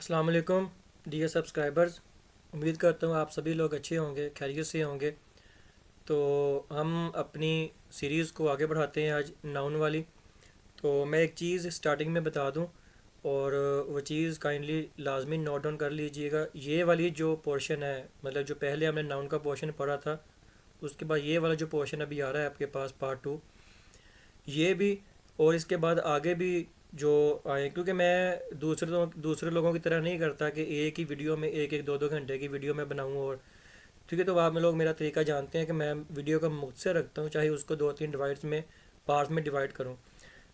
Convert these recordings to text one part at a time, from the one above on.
अस्सलाम वालेकुम dear subscribers. उम्मीद करता हूँ आप सभी लोग अच्छे होंगे, खैरियत से होंगे। तो हम अपनी सीरीज़ को आगे बढ़ाते हैं आज नाउन वाली। तो मैं एक चीज़ स्टार्टिंग में बता दूँ और वो चीज़ काइंडली लाजमी नोट डाउन कर लीजिएगा। ये वाली जो पोर्शन है, मतलब जो पहले हमने नाउन का पोर्शन पढ़ा था, उसके बाद ये वाला जो पोर्शन अभी आ रहा है आपके पास पार्ट 2, ये भी और इसके बाद आगे भी जो आए, क्योंकि मैं दूसरे लोगों की तरह नहीं करता कि एक ही वीडियो में एक एक दो दो घंटे की वीडियो में बनाऊँ। और ठीक है, तो आप लोग मेरा तरीका जानते हैं कि मैं वीडियो का मुख्तसर रखता हूँ, चाहे उसको दो तीन डिवाइड्स में पार्ट्स में डिवाइड करूँ।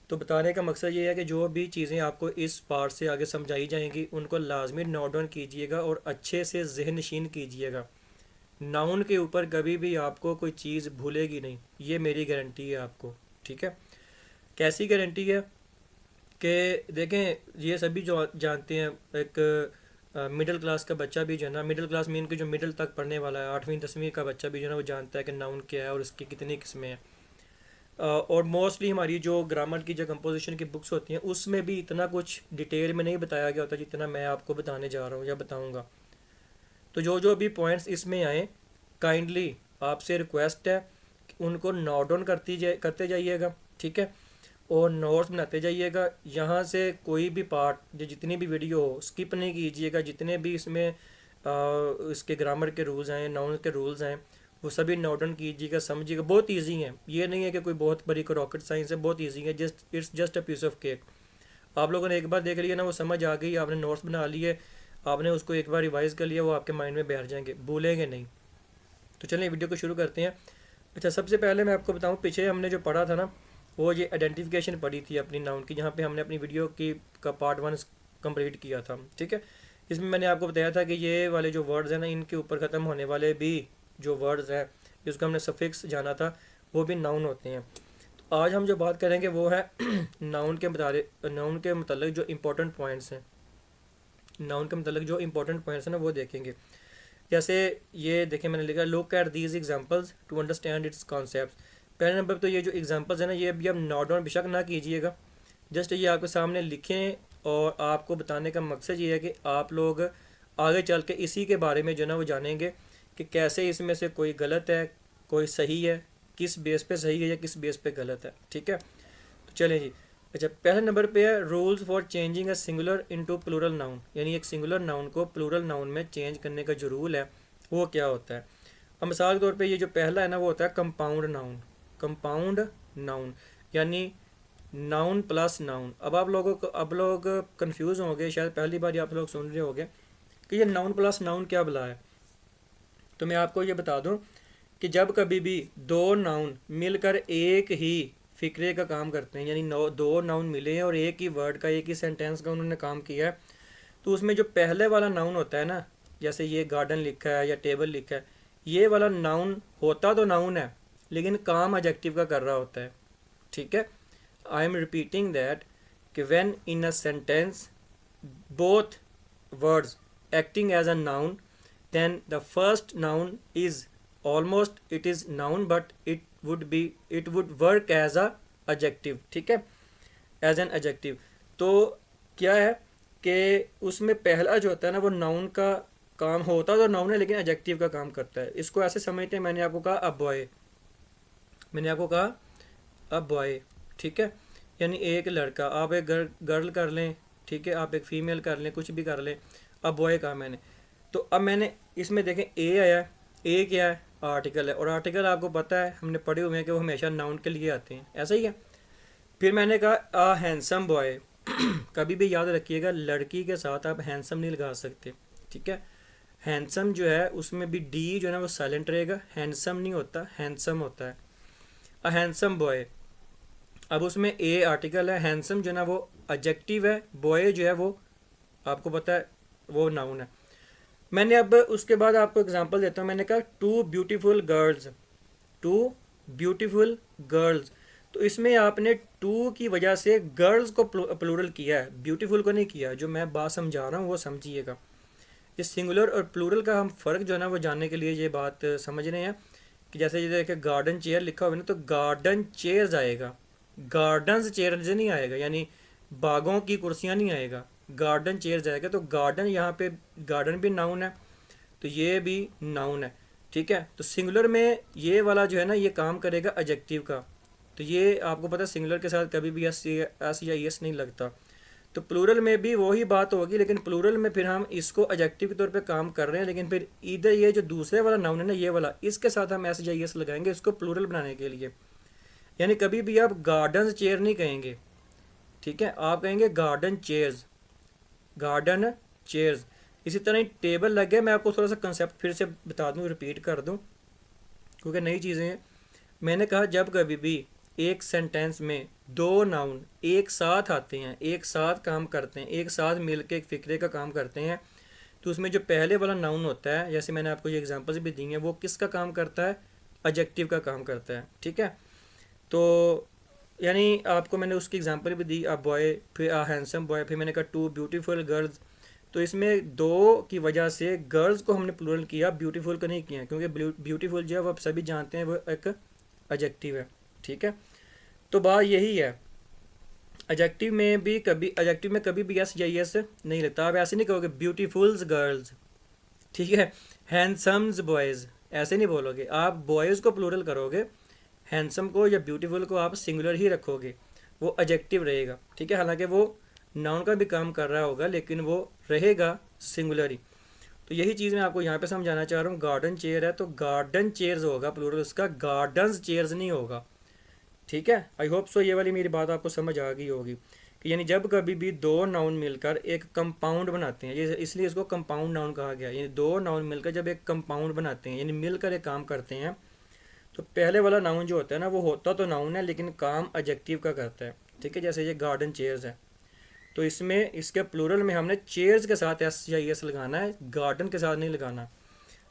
तो बताने का मकसद ये है कि जो भी चीज़ें आपको इस पार्ट से आगे समझाई जाएंगी उनको लाजमी नोट डाउन कीजिएगा और अच्छे से जहन नशीन कीजिएगा। नाउन के ऊपर कभी भी आपको कोई चीज़ भूलेगी नहीं, ये मेरी गारंटी है आपको। ठीक है, कैसी गारंटी है कि देखें, ये सभी जो जानते हैं, एक मिडिल क्लास का बच्चा भी जो है ना, मिडिल क्लास मीन कि जो मिडिल तक पढ़ने वाला है, 8वीं 10वीं का बच्चा भी जो है ना, वो जानता है कि नाउन क्या है और उसकी कितनी किस्में हैं। और मोस्टली हमारी जो ग्रामर की जो कंपोजिशन की बुक्स होती हैं उसमें भी इतना कुछ डिटेल में नहीं बताया गया होता जितना मैं आपको बताने जा रहा हूँ या बताऊँगा। तो जो जो भी पॉइंट्स इसमें आए, काइंडली आपसे रिक्वेस्ट है कि उनको नोट डाउन करते जाइएगा। ठीक है, और नोट्स बनाते जाइएगा। यहाँ से कोई भी पार्ट, जो जितनी भी वीडियो हो, स्किप नहीं कीजिएगा। जितने भी इसमें इसके ग्रामर के रूल्स हैं, नाउन के रूल्स हैं, वो सभी नोट डाउन कीजिएगा, समझिएगा। बहुत इजी है, ये नहीं है कि कोई बहुत बड़ी कोई रॉकेट साइंस है, बहुत इजी है। It's just a piece of cake. आप लोगों ने एक बार देख लिया ना, वो समझ आ गई, आपने नोट्स बना लिए, आपने उसको एक बार रिवाइज कर लिया, वो आपके माइंड में बैठ जाएंगे, भूलेंगे नहीं। तो चलिए वीडियो को शुरू करते हैं। अच्छा, सबसे पहले मैं आपको बताऊं, पीछे हमने जो पढ़ा था ना, वो ये आइडेंटिफिकेशन पढ़ी थी अपनी नाउन की, जहाँ पे हमने अपनी वीडियो की का पार्ट 1 कंप्लीट किया था। ठीक है, इसमें मैंने आपको बताया था कि ये वाले जो वर्ड्स हैं ना, इनके ऊपर ख़त्म होने वाले भी जो वर्ड्स हैं, जिसको हमने सफिक्स जाना था, वो भी नाउन होते हैं। तो आज हम जो बात करेंगे वो है नाउन के मतलब जो इम्पोर्टेंट पॉइंट्स हैं, नाउन के मतलब जो इम्पोर्टेंट पॉइंट्स हैं ना, वो देखेंगे। जैसे ये देखें, मैंने लिखा look at these examples to understand its concepts. पहले नंबर पर तो ये जो एग्जांपल्स है ना, ये अभी आप नोट डाउन बेशक ना कीजिएगा, जस्ट ये आपके सामने लिखें। और आपको बताने का मकसद ये है कि आप लोग आगे चल के इसी के बारे में जो ना वो जानेंगे कि कैसे इसमें से कोई गलत है, कोई सही है, किस बेस पे सही है या किस बेस पे गलत है। ठीक है, तो चलें जी। अच्छा, पहले नंबर पे है rules for changing a singular into plural noun, यानी एक सिंगुलर नाउन को प्लूरल नाउन में चेंज करने का जो रूल है वो क्या होता है। अब मिसाल के तौर पे ये जो पहला है ना, वो होता है कंपाउंड नाउन। कंपाउंड नाउन यानी नाउन प्लस नाउन। अब लोग कंफ्यूज होंगे, शायद पहली बार आप लोग सुन रहे होंगे कि ये नाउन प्लस नाउन क्या बुला है। तो मैं आपको ये बता दूं कि जब कभी भी दो नाउन मिलकर एक ही फिक्रे का काम करते हैं, यानी दो नाउन मिले हैं और एक ही वर्ड का, एक ही सेंटेंस का उन्होंने काम किया है, तो उसमें जो पहले वाला नाउन होता है ना, जैसे ये गार्डन लिखा है या टेबल लिखा है, ये वाला नाउन होता तो नाउन है लेकिन काम एडजेक्टिव का कर रहा होता है। ठीक है, आई एम रिपीटिंग दैट कि when in a sentence both words acting as a noun, then the first noun is almost it is noun but it would work as a adjective। ठीक है, एज एन adjective। तो क्या है कि उसमें पहला जो होता है ना, वो नाउन का काम होता तो नाउन है लेकिन एडजेक्टिव का काम करता है। इसको ऐसे समझते हैं, मैंने आपको कहा अ बॉय, मैंने आपको कहा अ बॉय। ठीक है, यानी एक लड़का, आप एक गर्ल कर लें, ठीक है, आप एक फीमेल कर लें, कुछ भी कर लें, अब बॉय कहा मैंने। तो अब मैंने इसमें देखें ए आया, ए क्या है, आर्टिकल है, और आर्टिकल आपको पता है, हमने पढ़े हुए हैं कि वो हमेशा नाउन के लिए आते हैं, ऐसा ही है। फिर मैंने कहा अ हैंडसम बॉय। कभी भी याद रखिएगा, लड़की के साथ आप हैंडसम नहीं लगा सकते। ठीक है, हैंडसम जो है उसमें भी डी जो है ना वो साइलेंट रहेगा, हैंडसम नहीं होता, हैंडसम होता है। अ हैंडसम बॉय, अब उसमें ए आर्टिकल है, हैंडसम जो है ना वो एडजेक्टिव है, बॉय जो है वो आपको पता है वो नाउन है। मैंने अब उसके बाद आपको एग्जांपल देता हूँ। मैंने कहा two beautiful girls, two beautiful girls. तो इसमें आपने टू की वजह से गर्ल्स को प्लूरल किया है, ब्यूटीफुल को नहीं किया। जो मैं बात समझा रहा हूँ वो समझिएगा। इस सिंगुलर और प्लूरल का हम फ़र्क जो है ना वो जानने के लिए ये बात समझ रहे हैं कि जैसे ये देखिए गार्डन चेयर लिखा हुआ है ना, तो गार्डन चेयर्स आएगा, गार्डन्स चेयर नहीं आएगा, यानी बागों की कुर्सियाँ नहीं आएगा। गार्डन चेयर्स आएगा, तो गार्डन यहाँ पे गार्डन भी नाउन है, तो ये भी नाउन है। ठीक है, तो सिंगुलर में ये वाला जो है ना ये काम करेगा एडजेक्टिव का। तो ये आपको पता है सिंगुलर के साथ कभी भी एस या एस नहीं लगता। तो प्लूरल में भी वही बात होगी, लेकिन प्लूरल में फिर हम इसको एडजेक्टिव के तौर पे काम कर रहे हैं, लेकिन फिर इधर ये जो दूसरे वाला नाउन है ना ये वाला, इसके साथ हम एस या एस लगाएंगे इसको प्लूरल बनाने के लिए। यानी कभी भी आप गार्डन चेयर नहीं कहेंगे, ठीक है, आप कहेंगे गार्डन चेयर्स, गार्डन चेयर्स। इसी तरह ही टेबल लग गया। मैं आपको थोड़ा सा कंसेप्ट फिर से बता दूं, रिपीट कर दूं, क्योंकि नई चीज़ें हैं। मैंने कहा जब कभी भी एक सेंटेंस में दो नाउन एक साथ आते हैं, एक साथ काम करते हैं, एक साथ मिलकर एक फ़िक्रे का काम करते हैं, तो उसमें जो पहले वाला नाउन होता है, जैसे मैंने आपको ये एग्जांपल्स भी दी हैं, वो किसका काम करता है, एडजेक्टिव का काम करता है। ठीक है, तो यानी आपको मैंने उसकी एग्जांपल भी दी, अ बॉय, फिर अ हैंडसम बॉय, फिर मैंने कहा टू ब्यूटीफुल गर्ल्स। तो इसमें दो की वजह से गर्ल्स को हमने प्लूरल किया, ब्यूटीफुल का नहीं किया, क्योंकि ब्यूटीफुल जो है वो आप सभी जानते हैं वो एक एडजेक्टिव है। ठीक है, तो बात यही है, एडजेक्टिव में कभी भी एस या एस नहीं लगता। आप ऐसे नहीं कहोगे ब्यूटीफुल्स गर्ल्स, ठीक है, हैंडसम्स बॉयज़, ऐसे नहीं बोलोगे। आप बॉयज़ को प्लूरल करोगे, हैंडसम को या ब्यूटीफुल को आप सिंगुलर ही रखोगे, वो एडजेक्टिव रहेगा। ठीक है, हालांकि वो नाउन का भी काम कर रहा होगा, लेकिन वो रहेगा सिंगुलर ही। तो यही चीज़ मैं आपको यहाँ पे समझाना चाह रहा हूँ। गार्डन चेयर है तो गार्डन चेयर्स होगा प्लूरल उसका, गार्डन्स चेयर्स नहीं होगा। ठीक है, आई होप सो ये वाली मेरी बात आपको समझ आ गई होगी कि यानी जब कभी भी दो नाउन मिलकर एक कंपाउंड बनाते हैं, ये इसलिए इसको कंपाउंड नाउन कहा गया, यानी दो नाउन मिलकर जब एक कंपाउंड बनाते हैं, यानी मिलकर एक काम करते हैं, तो पहले वाला नाउन जो होता है ना वो होता तो नाउन है लेकिन काम एडजेक्टिव का करता है। ठीक है, जैसे ये गार्डन चेयर्स है, तो इसमें इसके प्लूरल में हमने चेयर्स के साथ एस या एस लगाना है, गार्डन के साथ नहीं लगाना।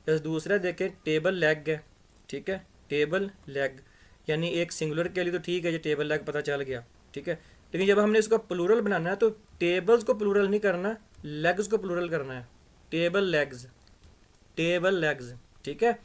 जैसे दूसरा देखें, टेबल लेग है। ठीक है, टेबल लेग, यानी एक सिंगुलर के लिए तो ठीक है, ये टेबल लेग पता चल गया। ठीक है, लेकिन जब हमने इसको प्लूरल बनाना है तो टेबल्स को प्लूरल नहीं करना, लेग्स को प्लूरल करना है, टेबल लेग्स, टेबल लेग्स। ठीक है,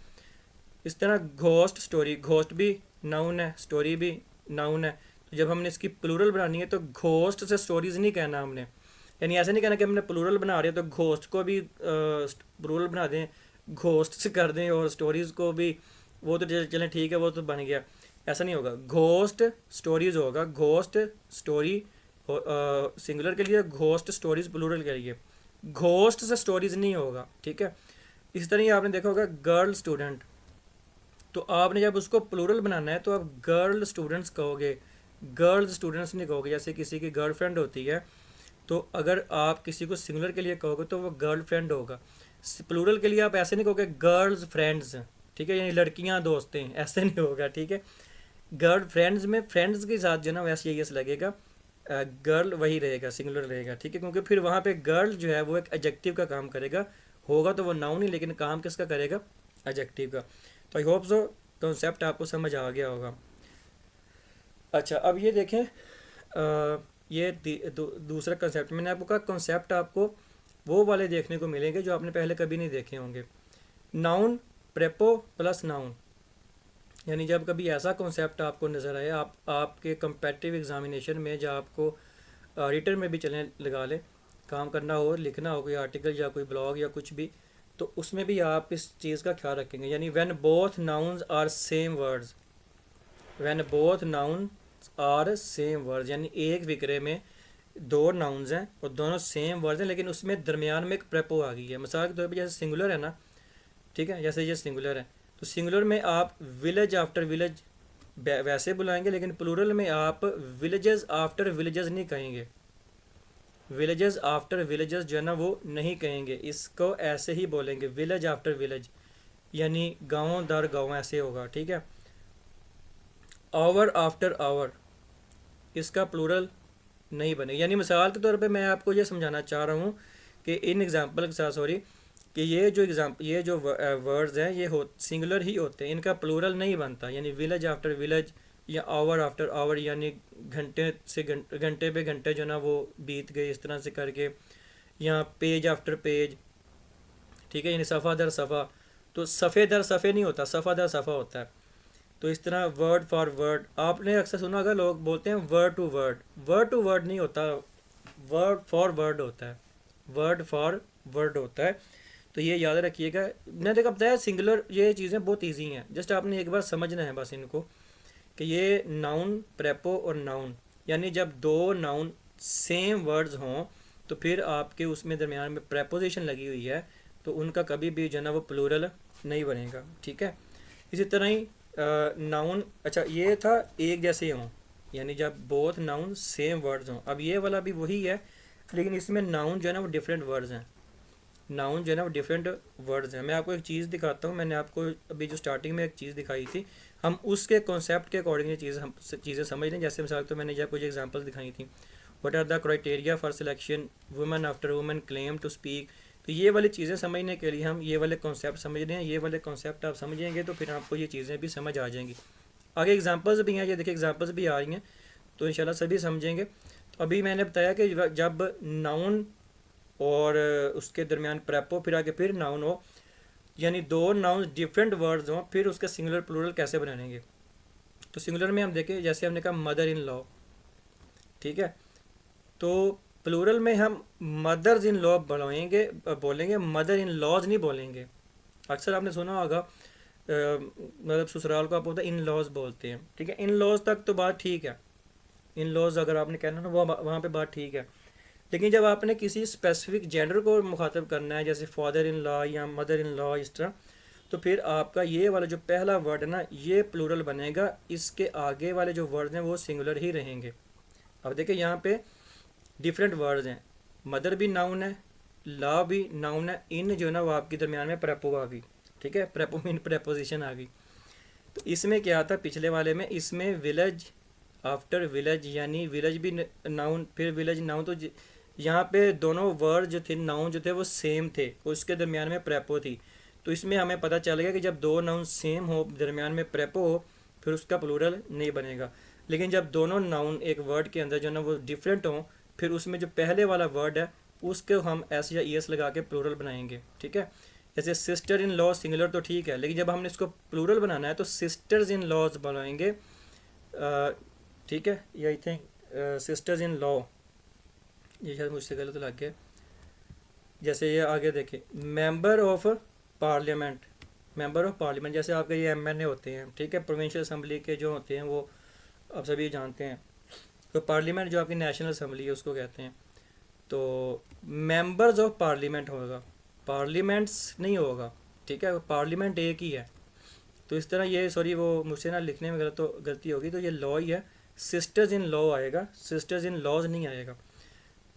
इस तरह घोस्ट स्टोरी, घोस्ट भी नाउन है, स्टोरी भी नाउन है। तो जब हमने इसकी प्लूरल बनानी है तो घोस्ट से स्टोरीज नहीं कहना हमने, यानी ऐसे नहीं कहना कि हमने प्लूरल बना रहे हैं तो घोस्ट को भी प्लूरल बना दें, घोस्ट से कर दें, और स्टोरीज़ को भी, वो तो चलें ठीक है वो तो बन गया, ऐसा नहीं होगा। घोस्ट स्टोरीज होगा, घोस्ट स्टोरी सिंगुलर के लिए, घोस्ट स्टोरीज प्लूरल के लिए, घोस्ट से स्टोरीज नहीं होगा। ठीक है, इस तरह ही आपने देखा होगा गर्ल स्टूडेंट, तो आपने जब उसको प्लूरल बनाना है तो आप गर्ल स्टूडेंट्स कहोगे, गर्ल्स स्टूडेंट्स नहीं कहोगे। जैसे किसी की गर्लफ्रेंड होती है, तो अगर आप किसी को सिंगुलर के लिए कहोगे तो वो गर्ल फ्रेंड होगा। प्लूरल के लिए आप ऐसे नहीं कहोगे गर्ल्स फ्रेंड्स, ठीक है, यानी लड़कियां दोस्तें, ऐसे नहीं होगा। ठीक है, गर्ल फ्रेंड्स में फ्रेंड्स के साथ जो ना वैसे यस लगेगा, गर्ल वही रहेगा, सिंगुलर रहेगा। ठीक है, क्योंकि फिर वहाँ पे गर्ल जो है वो एक एडजेक्टिव का काम करेगा, होगा तो वो नाउन ही लेकिन काम किसका करेगा, एडजेक्टिव का। तो आई होप सो कॉन्सेप्ट आपको समझ आ गया होगा। अच्छा, अब ये देखें, ये दूसरा कंसेप्ट मैंने आपको कहा, कॉन्सेप्ट आपको वो वाले देखने को मिलेंगे जो आपने पहले कभी नहीं देखे होंगे। नाउन प्रेपो प्लस नाउन, यानी जब कभी ऐसा कॉन्सेप्ट आपको नज़र आए, आपके कंपेटिटिव एग्जामिनेशन में, जब आपको रिटर्न में भी चलें लगा लें, काम करना हो, लिखना हो कोई आर्टिकल या कोई ब्लॉग या कुछ भी, तो उसमें भी आप इस चीज़ का ख्याल रखेंगे। यानी when both nouns are same words, when both nouns are same words, यानी एक फिक्रे में दो नाउन्स हैं और दोनों सेम वर्ड्स हैं, लेकिन उसमें दरमियान में एक प्रेपो आ गई है। मिसाल के तौर पर जैसे सिंगुलर है ना, ठीक है, जैसे ये सिंगुलर है, तो सिंगुलर में आप विलेज आफ्टर विलेज वैसे बुलाएंगे, लेकिन प्लूरल में आप विलेजेस आफ्टर विलेजेस नहीं कहेंगे, विलेजेस आफ्टर विलेजेस जो है ना वो नहीं कहेंगे, इसको ऐसे ही बोलेंगे विलेज आफ्टर विलेज, यानी गाँव दर गाँव ऐसे होगा। ठीक है, आवर आफ्टर आवर, इसका प्लूरल नहीं बने। यानी मिसाल के तौर पे मैं आपको ये समझाना चाह रहा हूँ कि इन एग्जांपल के साथ, सॉरी, कि ये जो वर्ड्स हैं ये सिंगुलर ही होते हैं, इनका प्लूरल नहीं बनता। यानी विलेज आफ्टर विलेज या आवर आफ्टर आवर, यानी घंटे से घंटे पे घंटे जो ना वो बीत गए, इस तरह से करके, या पेज आफ्टर पेज। ठीक है, यानी सफ़ा दर सफ़ा, तो सफ़े दर सफ़े नहीं होता, सफ़ा दर सफ़ा होता है। तो इस तरह वर्ड फॉर वर्ड, आपने अक्सर सुना होगा लोग बोलते हैं word to word, word to word नहीं होता वर्ड फॉर वर्ड होता है, वर्ड फॉर वर्ड होता है। तो ये याद रखिएगा। मैंने देखा बताया सिंगुलर, ये चीज़ें बहुत इजी हैं, जस्ट आपने एक बार समझना है बस इनको, कि ये नाउन, प्रेपो और नाउन, यानी जब दो नाउन सेम वर्ड्स हों तो फिर आपके उसमें दरमियान में प्रेपोजिशन लगी हुई है तो उनका कभी भी जो है ना वो प्लूरल नहीं बनेगा, ठीक है। इसी तरह ही नाउन, अच्छा ये था एक जैसे हों, यानी जब बोथ नाउन सेम वर्ड्स हों। अब ये वाला भी वही है, लेकिन इसमें नाउन जो है ना वो डिफरेंट वर्ड्स हैं, नाउन जो है ना वो डिफरेंट वर्ड्स हैं। मैं आपको एक चीज़ दिखाता हूँ, मैंने आपको अभी जो स्टार्टिंग में एक चीज़ दिखाई थी, हम उसके कॉन्सेप्ट के अकॉर्डिंग ये चीज़ें समझ लें। जैसे मिसाल तो मैंने जब कुछ एग्जांपल्स दिखाई थी, what are the criteria for selection, women after women claim to speak. तो ये वाली चीज़ें समझने के लिए हम ये वाले कॉन्सेप्ट समझ रहे हैं, ये वाले कॉन्सेप्ट आप समझेंगे तो फिर आपको ये चीज़ें भी समझ आ जाएंगी। आगे एग्जांपल्स भी हैं, ये देखिए एग्जांपल्स भी आ रही हैं, तो इंशाल्लाह सभी समझेंगे। तो अभी मैंने बताया कि जब नाउन और उसके दरमियान प्रेपो फिर आगे फिर नाउन हो, यानी दो नाउन डिफरेंट वर्ड्स हों, फिर उसके सिंगुलर प्लूरल कैसे बनाएंगे। तो सिंगुलर में हम देखें, जैसे हमने कहा मदर इन लॉ, ठीक है, तो प्लूरल में हम मदर्स इन लॉ बोलेंगे, मदर इन लॉज नहीं बोलेंगे। अक्सर आपने सुना होगा मतलब ससुराल को आप बोलते हैं इन लॉज बोलते हैं, ठीक है। इन लॉज तक तो बात ठीक है, इन लॉज अगर आपने कहना ना वो वहाँ पे बात ठीक है। लेकिन जब आपने किसी स्पेसिफिक जेंडर को मुखातब करना है, जैसे फादर इन लॉ या मदर इन लॉ इस तरह, तो फिर आपका ये वाला जो पहला वर्ड है ना ये प्लूरल बनेगा, इसके आगे वाले जो वर्ड हैं वो सिंगुलर ही रहेंगे। अब देखिए यहाँ पे डिफरेंट वर्ड्स हैं, मदर भी नाउन है, लॉ भी नाउन है, इन जो है ना वो आपके दरमियान में प्रेपो आ गई, ठीक है, प्रेपो मीन प्रेपोजिशन आ गई। तो इसमें क्या था पिछले वाले में, इसमें विलेज आफ्टर विलेज, यानी विलेज भी नाउन फिर विलेज नाउन, तो यहाँ पे दोनों वर्ड जो थे नाउन जो थे वो सेम थे, उसके दरमियान में प्रेपो थी। तो इसमें हमें पता चल गया कि जब दो नाउन सेम हो दरमियान में प्रेपो हो फिर उसका प्लूरल नहीं बनेगा। लेकिन जब दोनों नाउन एक वर्ड के अंदर जो ना वो डिफरेंट हों फिर उसमें जो पहले वाला वर्ड है उसको हम एस या ई एस लगा के प्लूरल बनाएंगे, ठीक है। जैसे सिस्टर इन लॉ सिंगुलर तो ठीक है, लेकिन जब हमने इसको प्लूरल बनाना है तो सिस्टर्स इन लॉज बनाएंगे, ठीक है। ये I think sisters in law, ये शायद मुझसे गलत लग गया। जैसे ये आगे देखिए member of parliament, member of parliament जैसे आपके ये एमएनए होते हैं, ठीक है, प्रोविंशियल असम्बली के जो होते हैं वो आप सभी जानते हैं। तो पार्लियामेंट जो आपकी नेशनल असम्बली है उसको कहते हैं। तो मेंबर्स ऑफ पार्लियामेंट होगा, पार्लियामेंट्स नहीं होगा, ठीक है, पार्लियामेंट एक ही है। तो इस तरह ये सॉरी वो मुझसे ना लिखने में गलती होगी, तो ये लॉ ही है, सिस्टर्स इन लॉ आएगा, सिस्टर्स इन लॉज नहीं आएगा।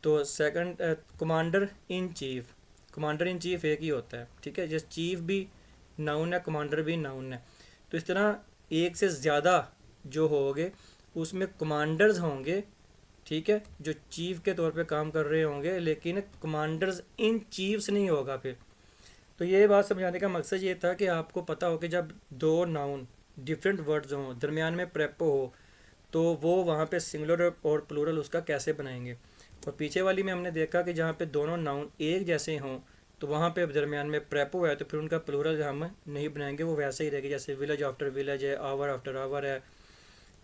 तो second commander in chief, commander in chief एक ही होता है, ठीक है, जैसे चीफ भी नाउन है कमांडर भी नाउन है। तो इस तरह एक से ज़्यादा जो होंगे उसमें कमांडर्स होंगे, ठीक है, जो चीफ के तौर पे काम कर रहे होंगे, लेकिन कमांडर्स इन चीफ्स नहीं होगा फिर। तो ये बात समझाने का मकसद ये था कि आपको पता हो कि जब दो नाउन डिफरेंट वर्ड्स हों दरमियान में प्रेपो हो तो वो वहाँ पे सिंगुलर और प्लूरल उसका कैसे बनाएंगे। और पीछे वाली में हमने देखा कि जहाँ पे दोनों नाउन एक जैसे हों तो वहाँ पे दरमियान में प्रेपो है तो फिर उनका प्लूरल हम नहीं बनाएंगे, वो वैसे ही रहेगी, जैसे विलेज आफ्टर विलेज है, आवर आफ्टर आवर है,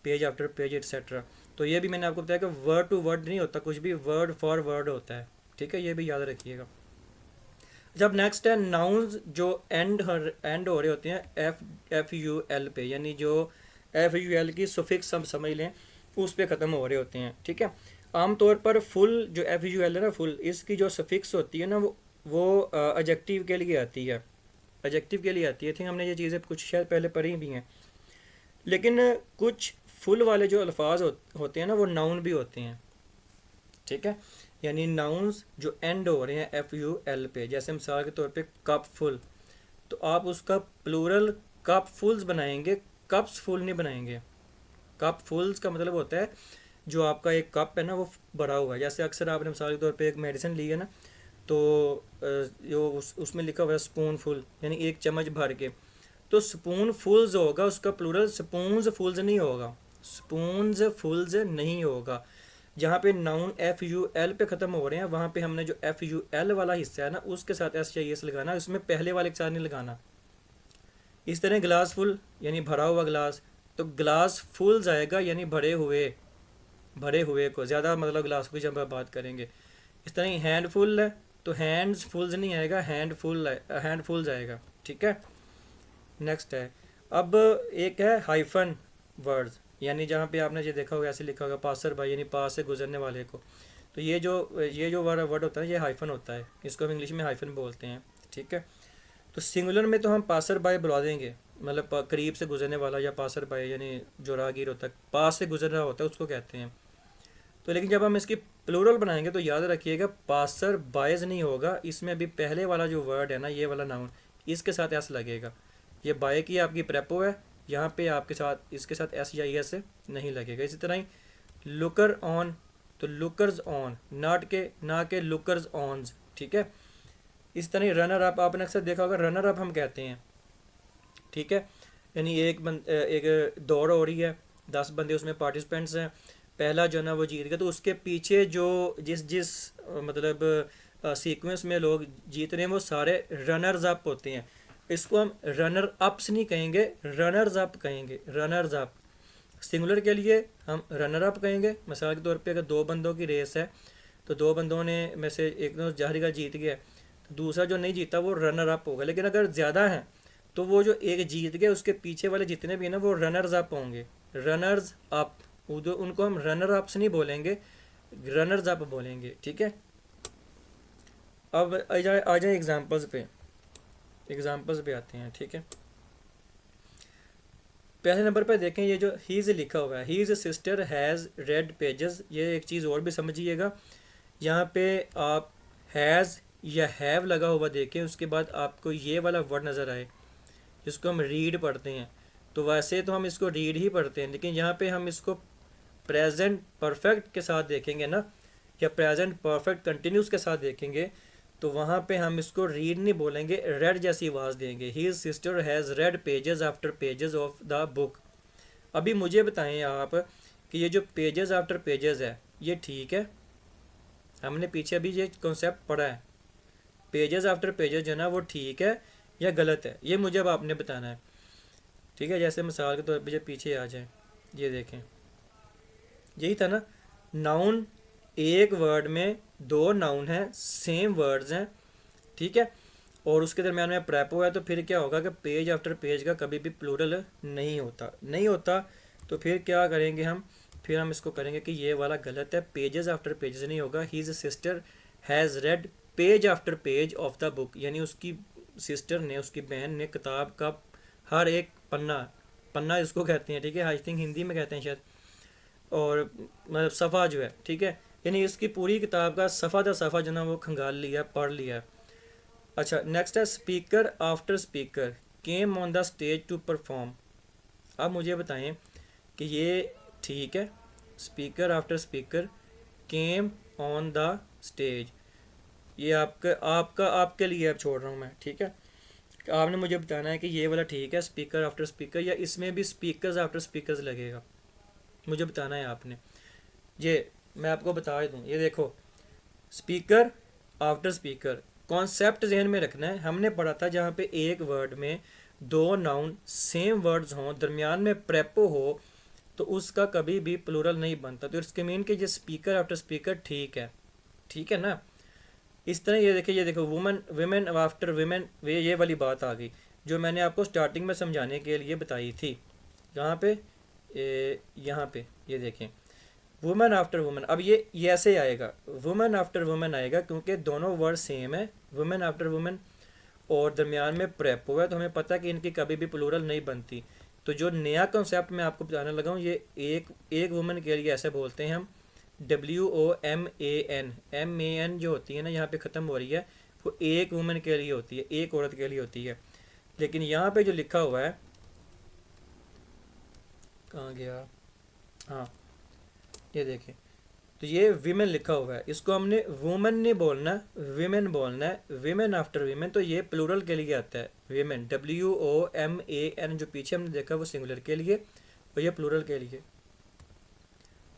पेज आफ्टर पेज एट्सेट्रा। तो ये भी मैंने आपको बताया कि वर्ड टू वर्ड नहीं होता कुछ भी, वर्ड फॉर वर्ड होता है, ठीक है, ये भी याद रखिएगा। जब नेक्स्ट है नाउन्स जो एंड हो रहे होते हैं एफ यू एल पे, यानी जो एफ यू एल की सुफिक्स हम समझ लें उस पे ख़त्म हो रहे होते हैं, ठीक है। आमतौर पर फुल जो एफ यू एल है ना फुल, इसकी जो सफिक्स होती है ना वो एडजेक्टिव के लिए आती है, एडजेक्टिव के लिए आती है। थिंक हमने ये चीज़ें कुछ शायद पहले पढ़ी भी हैं। लेकिन कुछ फुल वाले जो अल्फाज होते हैं ना वो नाउन भी होते हैं, ठीक है, यानी नाउन्स जो एंड हो रहे हैं एफ यू एल पे, जैसे मिसाल के तौर पे कप फुल, तो आप उसका प्लूरल कप फुल्स बनाएंगे, कप्स फुल नहीं बनाएंगे। कप फुल्स का मतलब होता है जो आपका एक कप है ना वो भरा हुआ है। जैसे अक्सर आपने मिसाल के तौर पे एक मेडिसिन ली है ना तो जो उसमें लिखा हुआ है स्पून फुल, यानी एक चम्मच भर के, तो स्पून फुल्स होगा, उसका प्लूरल स्पून्स फुल्स नहीं होगा, स्पून्स फुल्स नहीं होगा। जहाँ पे नाउन एफ यू एल पे ख़त्म हो रहे हैं वहाँ पे हमने जो एफ यू एल वाला हिस्सा है ना उसके साथ एस या एस लगाना, उसमें पहले वाले के साथ नहीं लगाना। इस तरह ग्लास फुल यानी भरा हुआ ग्लास, तो ग्लास फुल्स आएगा यानी भरे हुए, भरे हुए को, ज़्यादा मतलब गिलास की जब बात करेंगे। इस तरह हैंडफुल है तो हैंड्स फुल्स नहीं आएगा, हैंडफुल्स आएगा, ठीक है। नेक्स्ट है, अब एक है हाइफन वर्ड्स, यानी जहाँ पे आपने ये देखा होगा ऐसे लिखा होगा पासर बाई, यानी पास से गुजरने वाले को। तो ये जो वर्ड होता है ये हाइफन होता है, इसको हम इंग्लिश में हाइफन बोलते हैं, ठीक है। तो सिंगुलर में तो हम पासर बाय बुला देंगे, मतलब करीब से गुजरने वाला, या पासर बाय यानी जो राहगीर होता है, पास से गुजर रहा होता है उसको कहते हैं। तो लेकिन जब हम इसकी प्लूरल बनाएंगे तो याद रखिएगा पासर बायज नहीं होगा, इसमें अभी पहले वाला जो वर्ड है ना, ये वाला नाउन, इसके साथ एस लगेगा। ये बाय की आपकी प्रेपो है, यहाँ पे आपके साथ इसके साथ एस या एस नहीं लगेगा। इसी तरह ही लुकर ऑन, तो लुकर्स ऑन, ना के लुकर्स ऑन्स, ठीक है। इस तरह रनर अप, आपने अक्सर देखा होगा रनर अप हम कहते हैं, ठीक है। यानी एक दौड़ हो रही है, 10 बंदे उसमें पार्टिसिपेंट्स हैं, पहला जो ना वो जीत गया, तो उसके पीछे जो जिस जिस मतलब सीक्वेंस में लोग जीत रहे हैं वो सारे रनर्स अप होते हैं। इसको हम रनर अप्स नहीं कहेंगे, रनर्स अप कहेंगे, रनर्स अप। सिंगुलर के लिए हम रनर अप कहेंगे। मिसाल के तौर पे अगर 2 बंदों की रेस है तो 2 बंदों ने में से एक तो जाहिर का जीत गया, तो दूसरा जो नहीं जीता वो रनर अप होगा। लेकिन अगर ज़्यादा हैं तो वो जो एक जीत गया उसके पीछे वाले जितने भी हैं ना वो रनर्स अप होंगे, रनर्स अप। उनको हम रनर अप्स नहीं बोलेंगे, रनर्स अप बोलेंगे, ठीक है। अब आ जाए एग्जांपल्स पे आते हैं, ठीक है। पहले नंबर पर देखें, ये जो हीज़ लिखा हुआ है, his sister has read pages, ये एक चीज़ और भी समझिएगा। यहाँ पे आप हैज़ या हैव लगा हुआ देखें, उसके बाद आपको ये वाला वर्ड नज़र आए जिसको हम रीड पढ़ते हैं। तो वैसे तो हम इसको रीड ही पढ़ते हैं, लेकिन यहाँ पे हम इसको प्रेजेंट परफेक्ट के साथ देखेंगे ना, या प्रेजेंट परफेक्ट कंटिन्यूस के साथ देखेंगे, तो वहाँ पे हम इसको रीड नहीं बोलेंगे, रेड जैसी आवाज़ देंगे। His sister has read pages after pages of the book. अभी मुझे बताएं आप कि ये जो पेजेस आफ्टर पेजेस है ये ठीक है? हमने पीछे अभी ये कॉन्सेप्ट पढ़ा है, पेजेस आफ्टर पेजेस जो है ना वो ठीक है या गलत है, ये मुझे अब आपने बताना है, ठीक है। जैसे मिसाल के तौर पर जब पीछे आ जाए, ये देखें, यही था ना, नाउन, एक वर्ड में 2 नाउन हैं, सेम वर्ड्स हैं, ठीक है, और उसके दरम्यान में प्रेपो है, तो फिर क्या होगा कि पेज आफ्टर पेज का कभी भी प्लूरल नहीं होता। तो फिर क्या करेंगे हम, फिर हम इसको करेंगे कि ये वाला गलत है, पेजेस आफ्टर पेजेस नहीं होगा। His sister has read page after page of the book, यानी उसकी सिस्टर ने, उसकी बहन ने किताब का हर एक पन्ना इसको कहते हैं, ठीक है, आई थिंक हिंदी में कहते हैं शायद, और मतलब सफ़ा जो है, ठीक है, यानी इसकी पूरी किताब का सफ़ा दर सफ़ा जो ना वो खंगाल लिया, पढ़ लिया। अच्छा, नेक्स्ट है speaker after speaker came on the stage to perform. अब मुझे बताएं कि ये ठीक है, speaker after speaker came on the stage, ये आपके लिए अब छोड़ रहा हूँ मैं, ठीक है। आपने मुझे बताना है कि ये वाला ठीक है, स्पीकर आफ्टर स्पीकर, या इसमें भी स्पीकर्स आफ्टर स्पीकर्स लगेगा, मुझे बताना है आपने। ये मैं आपको बता दूँ, ये देखो, स्पीकर आफ्टर स्पीकर, कॉन्सेप्ट जहन में रखना है। हमने पढ़ा था जहाँ पे एक वर्ड में 2 नाउन सेम वर्ड्स हों, दरमियान में प्रेपो हो, तो उसका कभी भी प्लूरल नहीं बनता। तो इसके मीन कि ये स्पीकर आफ्टर स्पीकर ठीक है ना। इस तरह ये देखो वुमेन आफ्टर वुमेन, ये वाली बात आ गई जो मैंने आपको स्टार्टिंग में समझाने के लिए बताई थी। यहाँ पे ये देखें, वुमेन आफ्टर वुमेन, अब ये ऐसे आएगा, वुमेन आफ्टर वुमेन आएगा, क्योंकि दोनों वर्ड सेम है, वुमेन आफ्टर वुमेन, और दरमियान में प्रेपो है, तो हमें पता है कि इनकी कभी भी प्लूरल नहीं बनती। तो जो नया कॉन्सेप्ट मैं आपको बताने लगा हूँ, ये एक वुमेन के लिए ऐसे बोलते हैं हम, WOMAN जो होती है ना, यहाँ पे ख़त्म हो रही है, वो एक वुमेन के लिए होती है, एक औरत के लिए होती है। लेकिन यहाँ पे जो लिखा हुआ है, कहाँ गया, हाँ ये देखें, तो ये वीमेन लिखा हुआ है, इसको हमने वुमेन नहीं बोलना, वीमेन बोलना है, वीमेन आफ्टर वीमेन, तो ये प्लूरल के लिए आता है, वीमेन, WOMAN, जो पीछे हमने देखा वो सिंगुलर के लिए और ये प्लूरल के लिए।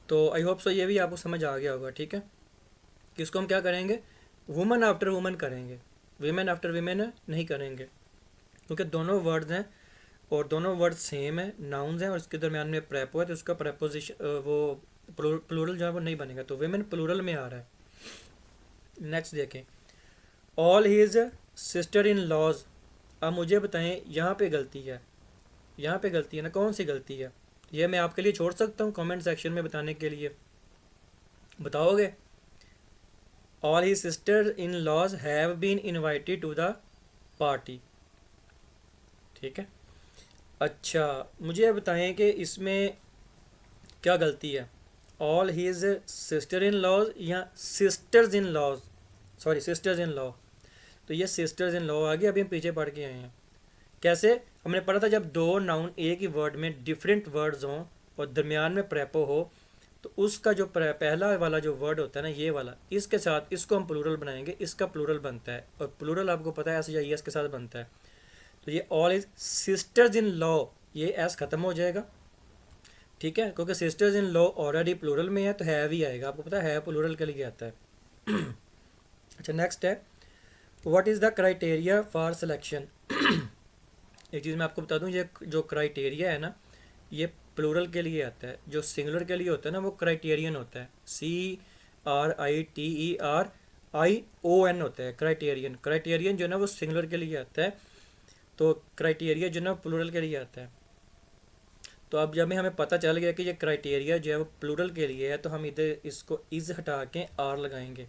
तो आई होप सो ये भी आपको समझ आ गया होगा, ठीक है, कि इसको हम क्या करेंगे, वुमन आफ्टर वुमन करेंगे, वीमेन आफ्टर वीमेन नहीं करेंगे, क्योंकि दोनों वर्ड्स हैं और दोनों वर्ड सेम है, नाउन्स हैं, और इसके दरमियान में प्रेपो है, तो उसका प्रेपोजिशन वो तो प्लूरल जो है वो नहीं बनेगा, तो वेमेन प्लूरल में आ रहा है। नेक्स्ट देखें, all his sister in laws. अब मुझे बताएं यहाँ पे गलती है, यहाँ पे गलती है ना, कौन सी गलती है? ये मैं आपके लिए छोड़ सकता हूँ कमेंट सेक्शन में बताने के लिए, बताओगे? All his sister in laws have been invited to the party, ठीक है। अच्छा, मुझे बताएं कि इसमें क्या गलती है, all his sister in laws या sisters in laws, sorry sisters in law. तो ये सिस्टर्स इन लॉ आ गया, अभी हम पीछे पढ़ के आए हैं। कैसे? हमने पढ़ा था जब दो नाउन एक ही वर्ड में डिफरेंट वर्ड्स हों और दरमियान में प्रेपो हो, तो उसका जो पहला वाला जो वर्ड होता है ना, ये वाला, इसके साथ इसको हम प्लूरल बनाएंगे, इसका प्लूरल बनता है, और प्लूरल आपको पता है एस या एस के साथ बनता है। तो ये all is sisters in law, ये एस खत्म हो जाएगा, ठीक है, क्योंकि sisters in law already plural में है तो हैव ही आएगा, आपको पता है प्लूरल के लिए आता है। अच्छा, नेक्स्ट है, what is the criteria for selection. एक चीज़ मैं आपको बता दूं, ये जो क्राइटेरिया है ना, ये प्लूरल के लिए आता है, जो सिंगुलर के लिए होता है ना वो क्राइटेरियन होता है, CRITERION होता है क्राइटेरियन। क्राइटेरियन जो है ना वो सिंगुलर के लिए आता है, तो क्राइटेरिया जो है ना प्लूरल के लिए आता है। तो अब जब हमें पता चल गया कि ये क्राइटेरिया जो है वो प्लूरल के लिए है, तो हम इधर इसको इज़ हटा के आर लगाएंगे।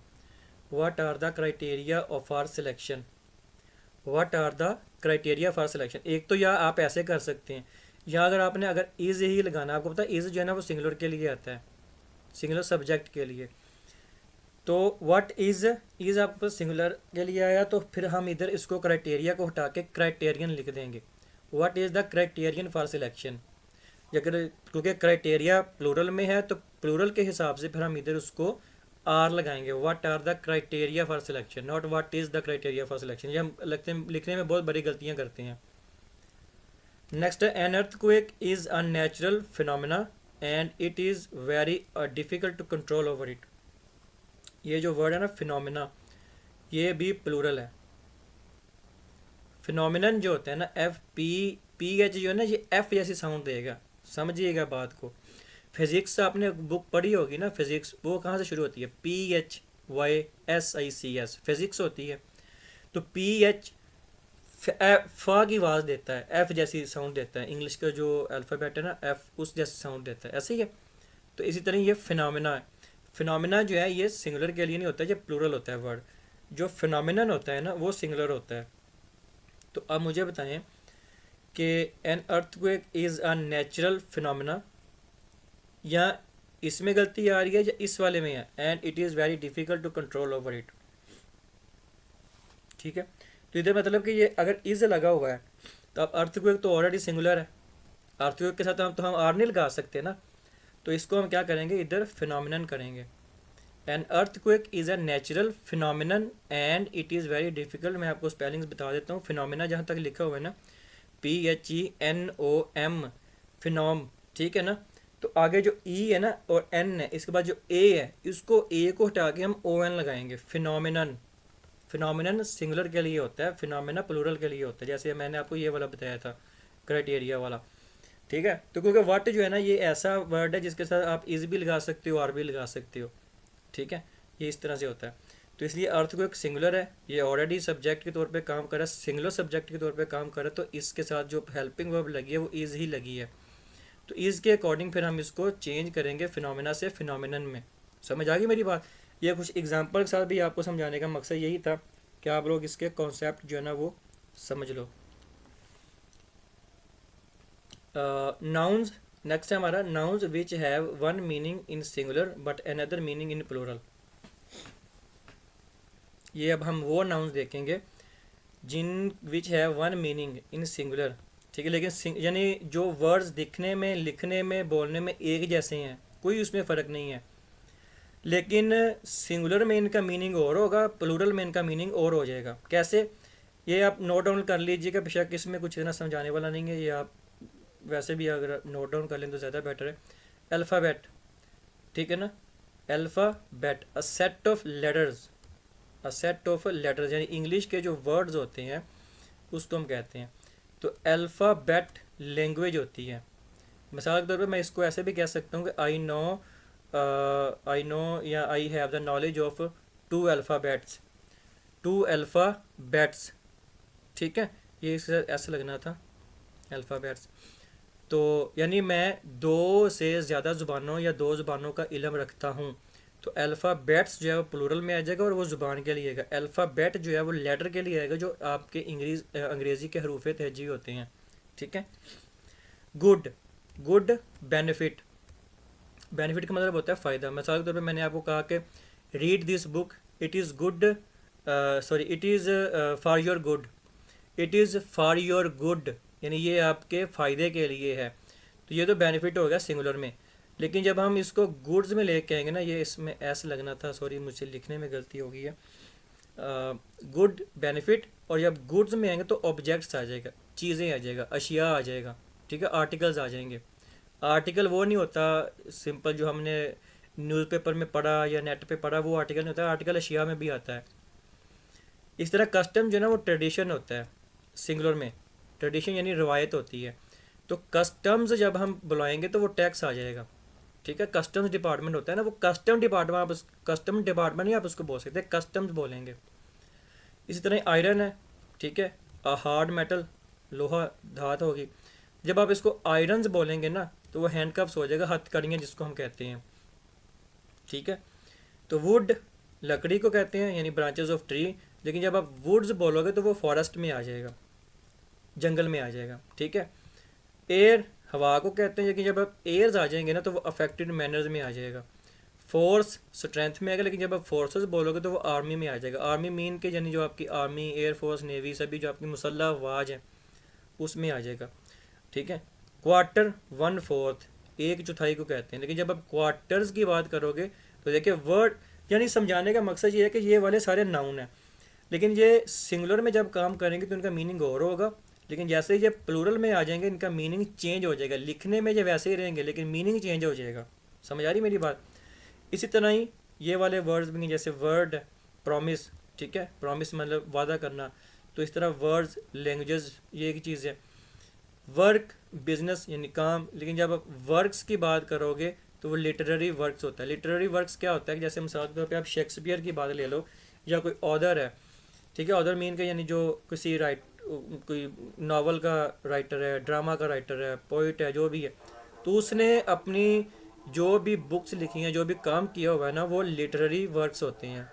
What are the criteria of are selection, what are the criteria for selection. एक तो या आप ऐसे कर सकते हैं, या अगर इज़ ही लगाना, आपको पता है इज़ जो है ना वो सिंगुलर के लिए आता है, सिंगुलर सब्जेक्ट के लिए। तो व्हाट इज़ आपको सिंगुलर के लिए आया, तो फिर हम इधर इसको क्राइटेरिया को हटा के क्राइटेरियन लिख देंगे। What is the criterion for selection, अगर क्योंकि क्राइटेरिया प्लूरल में है तो प्लूरल के हिसाब से फिर हम इधर उसको आर लगाएंगे। What are the criteria for selection, not what is the criteria for selection. ये हम लिखने में बहुत बड़ी गलतियाँ करते हैं। नेक्स्ट है, an earthquake is a natural phenomena and it is very difficult to control over it. ये जो वर्ड है ना फिनोमिना, ये भी प्लूरल है। फिनोमिनन जो होता है ना, FPH जो है ना, ये F जैसी साउंड देगा, समझिएगा बात को। फिज़िक्स आपने बुक पढ़ी होगी ना, फिज़िक्स वो कहाँ से शुरू होती है, PHYSICS फिज़िक्स होती है। तो PH फा की आवाज़ देता है, F जैसी साउंड देता है, इंग्लिश का जो अल्फ़ाबेट है ना F उस जैसी साउंड देता है, ऐसे ही है। तो इसी तरह ये फिनोमिना है। फिनोमिना जो है ये सिंगुलर के लिए नहीं होता, ये प्लूरल होता है वर्ड। जो फिनोमिनन होता है ना वो सिंगुलर होता है। तो अब मुझे बताएं कि N earthquake is a natural phenomena, या इसमें गलती आ रही है या इस वाले में है, and it is very difficult to control over it, ठीक है। तो इधर मतलब कि ये अगर इज़ लगा हुआ है तो अब अर्थक्वेक तो ऑलरेडी सिंगुलर है, अर्थक्वेक के साथ हम आर नहीं लगा सकते ना, तो इसको हम क्या करेंगे, इधर फिनोमिनन करेंगे। N earthquake is a natural phenomenon and it is very difficult. मैं आपको स्पेलिंग्स बता देता हूँ। फिनोमिना जहाँ तक लिखा हुआ है ना, PHENOM, फिनोम, ठीक है ना। तो आगे जो ई है ना और एन है, इसके बाद जो ए है, इसको ए को हटा के हम ON लगाएंगे। फिनोमिनन, फिनोमिनन सिंगुलर के लिए होता है, फिनोमिना प्लूरल के लिए होता है, जैसे मैंने आपको ये वाला बताया था क्राइटेरिया वाला, ठीक है। तो क्योंकि व्हाट जो है ना ये ऐसा वर्ड है जिसके साथ आप इज़ भी लगा सकते हो, आर भी लगा सकते हो, ठीक है, ये इस तरह से होता है। तो इसलिए अर्थ को एक सिंगुलर है, ये ऑलरेडी सब्जेक्ट के तौर पे काम कर रहा है, सिंगुलर सब्जेक्ट के तौर पे काम कर रहा है, तो इसके साथ जो हेल्पिंग वर्ब लगी है वो इज़ ही लगी है। तो इज़ के अकॉर्डिंग फिर हम इसको चेंज करेंगे फिनोमिना से फिनोमिनन में। समझ आ गई मेरी बात? ये कुछ एग्जाम्पल के साथ भी आपको समझाने का मकसद यही था कि आप लोग इसके कॉन्सेप्ट जो है ना वो समझ लो। नाउन्स, नेक्स्ट है हमारा nouns which have one meaning in singular but another meaning in plural. ये अब हम वो नाउन्स देखेंगे जिन विच है वन मीनिंग इन सिंगुलर, ठीक है, लेकिन यानी जो वर्ड्स दिखने में, लिखने में, बोलने में एक जैसे हैं, कोई उसमें फ़र्क नहीं है, लेकिन सिंगुलर में इनका मीनिंग और होगा, प्लूरल में इनका मीनिंग और हो जाएगा। कैसे? ये आप नोट डाउन कर लीजिएगा, बेशक इसमें कुछ इतना समझाने वाला नहीं है, ये आप वैसे भी अगर नोट डाउन कर लें तो ज़्यादा बेटर है। अल्फ़ाबेट, ठीक है ना, alphabet, a set of letters, a set of letters, यानी इंग्लिश के जो वर्ड्स होते हैं उसको हम कहते हैं। तो अल्फ़ाबेट लैंग्वेज होती है। मिसाल के तौर पर मैं इसको ऐसे भी कह सकता हूँ कि आई नो आई नो या I have the knowledge of 2 alphabets, 2 alphabets, ठीक है, ये इसका ऐसा लगना था, अल्फ़ाबेट्स। तो यानी मैं 2 से ज़्यादा ज़ुबानों या 2 ज़ुबानों का इल्म रखता हूँ। तो अल्फ़ाबेट्स जो है वो प्लूरल में आ जाएगा और वो ज़ुबान के लिए आएगा। अल्फ़ाबेट जो है वो लेटर के लिए आएगा, जो आपके अंग्रेज़ी के हरूफ तहजी होते हैं, ठीक है। गुड, गुड बेनिफिट, बेनिफिट का मतलब होता है फ़ायदा। मिसाल के तौर पे मैंने आपको कहा कि read this book, it is good, sorry it is for your good, it is for your good, यानी ये आपके फ़ायदे के लिए है। तो ये तो बेनिफिट हो गया सिंगुलर में। लेकिन जब हम इसको गुड्स में लेके आएंगे ना, ये इसमें ऐसा लगना था, सॉरी मुझसे लिखने में गलती हो गई है, गुड बेनिफिट, और जब गुड्स में आएंगे तो ऑब्जेक्ट्स आ जाएगा, चीज़ें आ जाएगा, अशिया आ जाएगा, ठीक है, आर्टिकल्स आ जाएंगे। आर्टिकल वो नहीं होता सिंपल जो हमने न्यूज़पेपर में पढ़ा या नेट पे पढ़ा, वो आर्टिकल नहीं होता, आर्टिकल अशिया में भी आता है। इस तरह कस्टम जो है ना वो ट्रेडिशन होता है सिंगुलर में, ट्रेडिशन यानी रवायत होती है। तो कस्टम्स जब हम बुलाएंगे तो वो टैक्स आ जाएगा, ठीक है। कस्टम्स डिपार्टमेंट होता है ना, वो कस्टम डिपार्टमेंट, आप कस्टम डिपार्टमेंट नहीं आप उसको बोल सकते, कस्टम्स बोलेंगे। इसी तरह आयरन है, ठीक है, हार्ड मेटल, लोहा धात होगी। जब आप इसको आयरन्स बोलेंगे ना तो वो हैंडकफ्स हो जाएगा, हथकड़ियाँ जिसको हम कहते हैं, ठीक है। तो वुड लकड़ी को कहते हैं, यानी ब्रांचेस ऑफ ट्री। लेकिन जब आप वुड्स बोलोगे तो वो फॉरेस्ट में आ जाएगा, जंगल में आ जाएगा, ठीक है। एयर हवा को कहते हैं, लेकिन जब आप एयर्स आ जाएंगे ना तो वो अफेक्टेड मैनर्स में आ जाएगा। फोर्स स्ट्रेंथ में आएगा, लेकिन जब आप फोर्सेस बोलोगे तो वो आर्मी में आ जाएगा। आर्मी मीन के यानी जो आपकी आर्मी, एयर फोर्स, नेवी, सभी जो आपकी मुसल्लह अफवाज हैं उसमें आ जाएगा, ठीक है। क्वार्टर 1/4, 1/4 को कहते हैं। लेकिन जब आप क्वार्टर्स की बात करोगे तो देखिए वर्ड, यानी समझाने का मकसद ये है कि ये वाले सारे नाउन हैं, लेकिन ये सिंगुलर में जब काम करेंगे तो इनका मीनिंग और होगा। लेकिन जैसे ही ये प्लूरल में आ जाएंगे इनका मीनिंग चेंज हो जाएगा। लिखने में ये वैसे ही रहेंगे लेकिन मीनिंग चेंज हो जाएगा। समझ आ रही मेरी बात। इसी तरह ही ये वाले वर्ड्स भी, जैसे वर्ड प्रॉमिस, ठीक है, प्रॉमिस मतलब वादा करना। तो इस तरह वर्ड्स, लैंग्वेजेस, ये एक चीज़ है। वर्क बिजनेस यानी काम। लेकिन जब आप वर्क्स की बात करोगे तो वो लिटरेरी वर्क्स होता है। लिटरेरी वर्क्स क्या होता है कि जैसे मिसाल के तौर पे आप शेक्सपियर की बात ले लो, या कोई ऑथर है, ठीक है, ऑथर मीन का यानी जो किसी कोई नावल का राइटर है, ड्रामा का राइटर है, पोइट है, जो भी है, तो उसने अपनी जो भी बुक्स लिखी हैं, जो भी काम किया हुआ है ना, वो लिटरेरी वर्क्स होते हैं।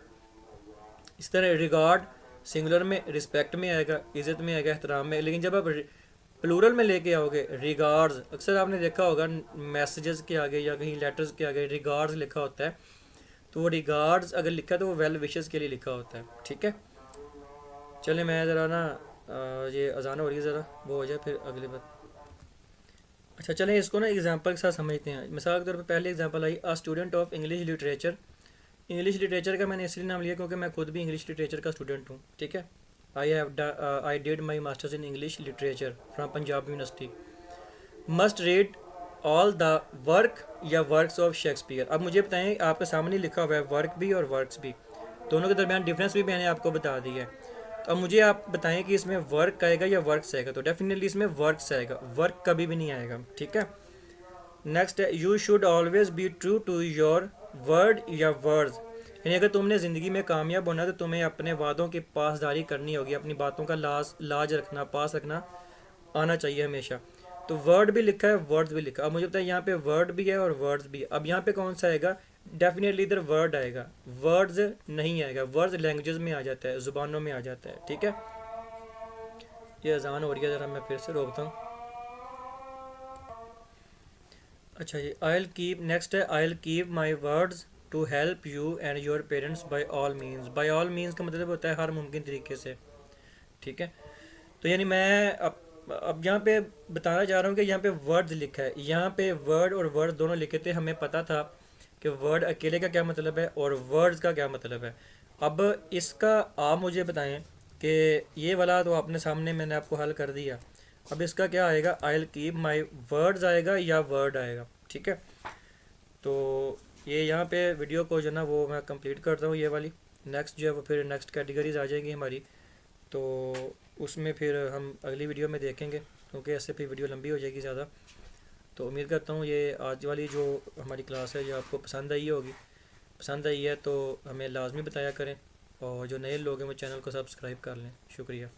इस तरह रिगार्ड सिंगुलर में रिस्पेक्ट में आएगा, इज़्ज़त में आएगा, एहतराम में। लेकिन जब आप प्लूरल में लेके आओगे रिगार्ड्स, अक्सर आपने देखा होगा मैसेजेस के आगे या कहीं लेटर्स के आगे रिगार्ड्स लिखा होता है। तो वो रिगार्ड्स अगर लिखा है तो वो वेल विशेस के लिए लिखा होता है, ठीक है। चले मैं ज़रा ना ये अजान हो रही है, ज़रा वो हो जाए फिर अगली बात। अच्छा चलें इसको ना एग्जांपल के साथ समझते हैं। मिसाल के तौर पर पहले example I, a student of English literature. English literature का मैंने इसलिए नाम लिया क्योंकि मैं खुद भी इंग्लिश लिटरेचर का स्टूडेंट हूँ, ठीक है। I did my masters in English literature from Punjab university. Must read all the work या वर्क्स ऑफ शेक्सपियर। अब मुझे बताएं, आपके सामने लिखा हुआ है वर्क भी और वर्क्स भी, दोनों के दरमियान डिफरेंस भी मैंने आपको बता दिया है। तो अब मुझे आप बताएं कि इसमें वर्क आएगा या वर्क्स आएगा। तो डेफिनेटली इसमें वर्क्स आएगा, वर्क कभी भी नहीं आएगा, ठीक है। नेक्स्ट है, you should always be true to your word या वर्ड्स। यानी अगर तुमने ज़िंदगी में कामयाब होना तो तुम्हें अपने वादों की पासदारी करनी होगी, अपनी बातों का लाज रखना, पास रखना आना चाहिए हमेशा। तो वर्ड भी लिखा है, वर्ड्स भी लिखा है। अब मुझे बताया यहाँ पे वर्ड भी है और वर्ड्स भी है। अब यहाँ पे कौन सा आएगा? डेफिनेटली इधर वर्ड आएगा, वर्ड्स नहीं आएगा। वर्ड्स लैंग्वेजेस में आ जाता है, ज़ुबानों में आ जाता है, ठीक है। ये अजान हो रही है, ज़रा मैं फिर से रोकता हूँ। अच्छा जी, आई विल कीप, नेक्स्ट है I will keep my words to help you and your parents by all means. By all means का मतलब होता है हर मुमकिन तरीके से, ठीक है। तो यानी मैं अब यहाँ पे बताना चाह रहा हूँ कि यहाँ पे वर्ड्स लिखा है, यहाँ पे वर्ड और वर्ड दोनों लिखे थे। हमें पता था कि वर्ड अकेले का क्या मतलब है और वर्ड्स का क्या मतलब है। अब इसका आप मुझे बताएं कि ये वाला तो आपने सामने मैंने आपको हल कर दिया। अब इसका क्या आएगा? आई विल कीप माई वर्ड्स आएगा या वर्ड आएगा, ठीक है। तो ये यहाँ पे वीडियो को जो है ना वो मैं कंप्लीट करता हूँ, ये वाली। नेक्स्ट जो है वो फिर नेक्स्ट कैटेगरीज आ जाएंगी हमारी, तो उसमें फिर हम अगली वीडियो में देखेंगे, क्योंकि ऐसे फिर वीडियो लंबी हो जाएगी ज़्यादा। तो उम्मीद करता हूँ ये आज वाली जो हमारी क्लास है ये आपको पसंद आई होगी। पसंद आई है तो हमें लाजमी बताया करें, और जो नए लोग हैं वो चैनल को सब्सक्राइब कर लें। शुक्रिया।